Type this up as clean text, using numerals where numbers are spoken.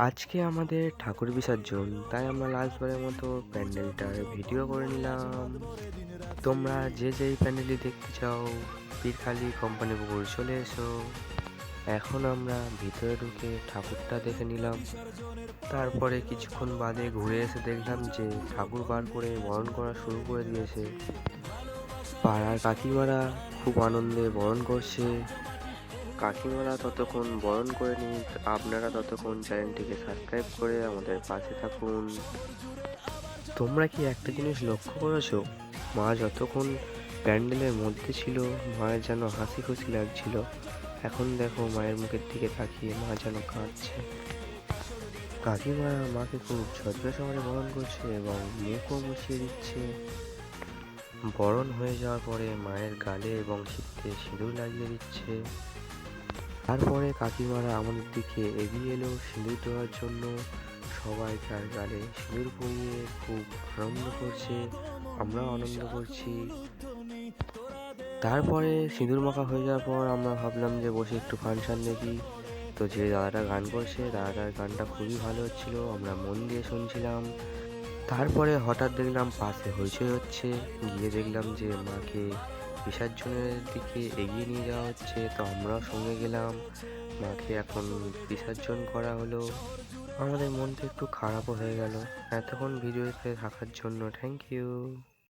আজকে আমাদের ঠাকুর বিসর্জন, তাই আমরা লাস্টবারের মতো প্যান্ডেলটার ভিডিও করে নিলাম। তোমরা যে যেই প্যান্ডেলই দেখতে চাও পীরখালি কোম্পানি পুকুর চলে এসো। এখন আমরা ভিতরে ঢুকে ঠাকুরটা দেখে নিলাম। তারপরে কিছুক্ষণ বাদে ঘুরে এসে দেখলাম যে ঠাকুর বার করে বরণ করা শুরু করে দিয়েছে। পাড়ার কাকিমারা খুব আনন্দে বরণ করছে। কাকিমারা ততক্ষণ বরণ করে নিন, আপনারা ততক্ষণ চ্যানেলটিকে সাবস্ক্রাইব করে আমাদের পাশে থাকুন। তোমরা কি একটা জিনিস লক্ষ্য করেছো? মা যতক্ষণ প্যান্ডেলের মধ্যে ছিল মায়ের যেন হাসি খুশি লাগছিল। এখন দেখো মায়ের মুখের দিকে তাকিয়ে মা যেন কাঁদছে। কাকিমারা মাকে খুব যত্ন সহকারে বরণ করছে এবং মুখও মুছিয়ে দিচ্ছে। বরণ হয়ে যাওয়ার পরে মায়ের গালে এবং শীতে সিঁদুর লাগিয়ে দিচ্ছে। তারপরে কাকিমারা আমাদের দিকে এগিয়ে এলো সিঁদুর দেওয়ার জন্য। সবাই তার গালে সিঁদুর পরিয়ে খুব আনন্দ করছে, আমরাও আনন্দ করছি। তারপরে সিঁদুর মাখা হয়ে যাওয়ার পর আমরা ভাবলাম যে বসে একটু ফাংশন দেখি। তো যে দাদাটা গান করছে দাদাটার গানটা খুবই ভালো হচ্ছিল, আমরা মন দিয়ে শুনছিলাম। তারপরে হঠাৎ দেখলাম পাশে হইচই হচ্ছে, গিয়ে দেখলাম যে মাকে বিসর্জনের দিকে এগিয়ে নিয়ে যাওয়া হচ্ছে। তো আমরাও সঙ্গে গেলাম, মাকে এখন বিসর্জন করা হলো। আমাদের মনটা একটু খারাপও হয়ে গেল। এতক্ষণ ভিডিওতে থাকার জন্য থ্যাংক ইউ।